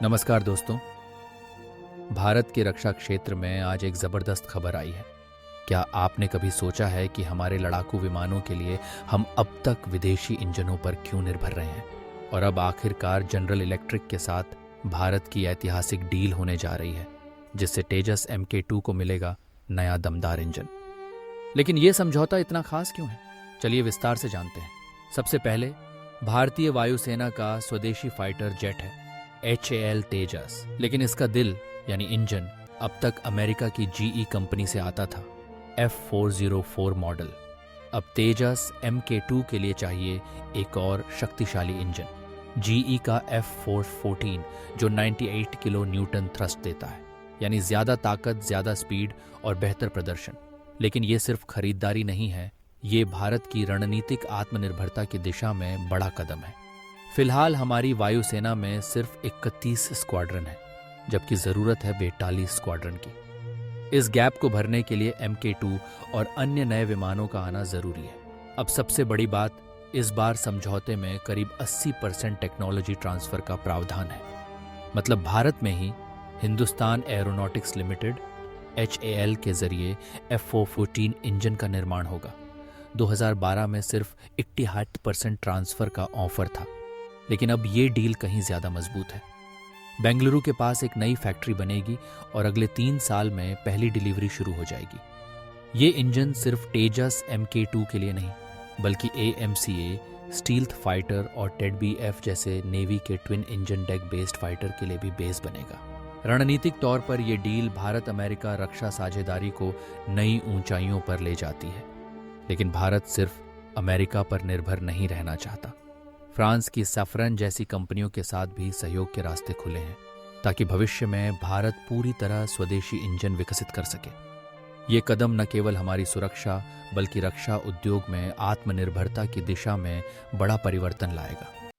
नमस्कार दोस्तों। भारत के रक्षा क्षेत्र में आज एक ज़बरदस्त खबर आई है। क्या आपने कभी सोचा है कि हमारे लड़ाकू विमानों के लिए हम अब तक विदेशी इंजनों पर क्यों निर्भर रहे हैं? और अब आखिरकार जनरल इलेक्ट्रिक के साथ भारत की ऐतिहासिक डील होने जा रही है, जिससे तेजस MK2 को मिलेगा नया दमदार इंजन। लेकिन ये समझौता इतना खास क्यों है? चलिए विस्तार से जानते हैं। सबसे पहले, भारतीय वायुसेना का स्वदेशी फाइटर जेट है HAL तेजस, लेकिन इसका दिल यानी इंजन अब तक अमेरिका की GE कंपनी से आता था, F404 मॉडल। अब तेजस MK2 के लिए चाहिए एक और शक्तिशाली इंजन, GE का F414, जो 98 किलो न्यूटन थ्रस्ट देता है, यानी ज्यादा ताकत, ज्यादा स्पीड और बेहतर प्रदर्शन। लेकिन ये सिर्फ खरीदारी नहीं है, ये भारत की रणनीतिक आत्मनिर्भरता की दिशा में बड़ा कदम है। फिलहाल हमारी वायुसेना में सिर्फ 31 स्क्वाड्रन है, जबकि जरूरत है 42 स्क्वाड्रन की। इस गैप को भरने के लिए MK2 और अन्य नए विमानों का आना जरूरी है। अब सबसे बड़ी बात, इस बार समझौते में करीब 80% टेक्नोलॉजी ट्रांसफर का प्रावधान है। मतलब भारत में ही हिंदुस्तान एरोनॉटिक्स लिमिटेड HAL के जरिए F414 इंजन का निर्माण होगा। 2012 में सिर्फ 88% ट्रांसफर का ऑफर था, लेकिन अब ये डील कहीं ज्यादा मजबूत है। बेंगलुरु के पास एक नई फैक्ट्री बनेगी और अगले 3 साल में पहली डिलीवरी शुरू हो जाएगी। ये इंजन सिर्फ तेजस MK2 के लिए नहीं, बल्कि AMCA, स्टील्थ फाइटर और TEDBF जैसे नेवी के twin engine deck based fighter के लिए भी बेस बनेगा। रणनीतिक तौर पर यह डील भारत अमेरिका रक्षा साझेदारी को नई ऊंचाइयों पर ले जाती है। लेकिन भारत सिर्फ अमेरिका पर निर्भर नहीं रहना चाहता। फ्रांस की सैफरन जैसी कंपनियों के साथ भी सहयोग के रास्ते खुले हैं, ताकि भविष्य में भारत पूरी तरह स्वदेशी इंजन विकसित कर सके। ये कदम न केवल हमारी सुरक्षा, बल्कि रक्षा उद्योग में आत्मनिर्भरता की दिशा में बड़ा परिवर्तन लाएगा।